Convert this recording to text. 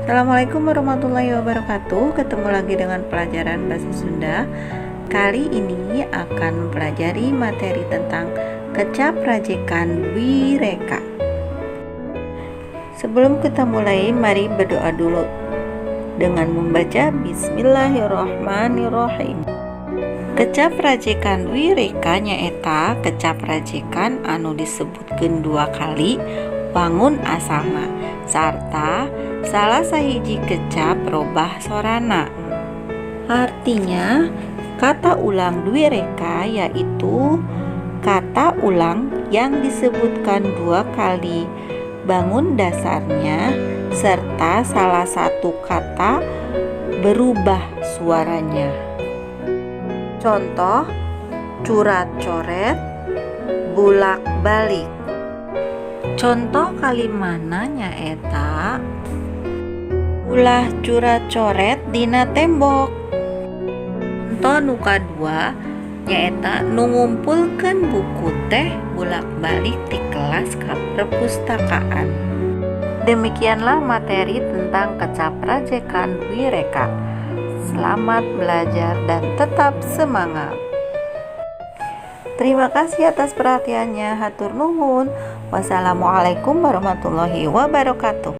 Assalamualaikum warahmatullahi wabarakatuh. Ketemu lagi dengan pelajaran bahasa Sunda. Kali ini akan mempelajari materi tentang kecap rajekan Dwireka. Sebelum kita mulai, mari berdoa dulu dengan membaca Bismillahirrahmanirrahim. Kecap rajekan Dwireka nyaeta kecap rajekan anu disebutkeun dua kali wangun asalna sarta salah sahiji kecap robah sorana. Artinya kata ulang Dwireka yaitu kata ulang yang disebutkan dua kali bangun dasarnya serta salah satu kata berubah suaranya. Contoh curat-coret, bulak-balik. Contoh kalimana nyaeta ulah curat-coret dina tembok. Contoh nu kadua nyaeta nu ngumpulkeun buku teh bulak-balik di kelas ka perpustakaan. Demikianlah materi tentang kecap rajekan Dwireka. Selamat belajar dan tetap semangat. Terima kasih atas perhatiannya. Hatur nuhun. Wassalamualaikum warahmatullahi wabarakatuh.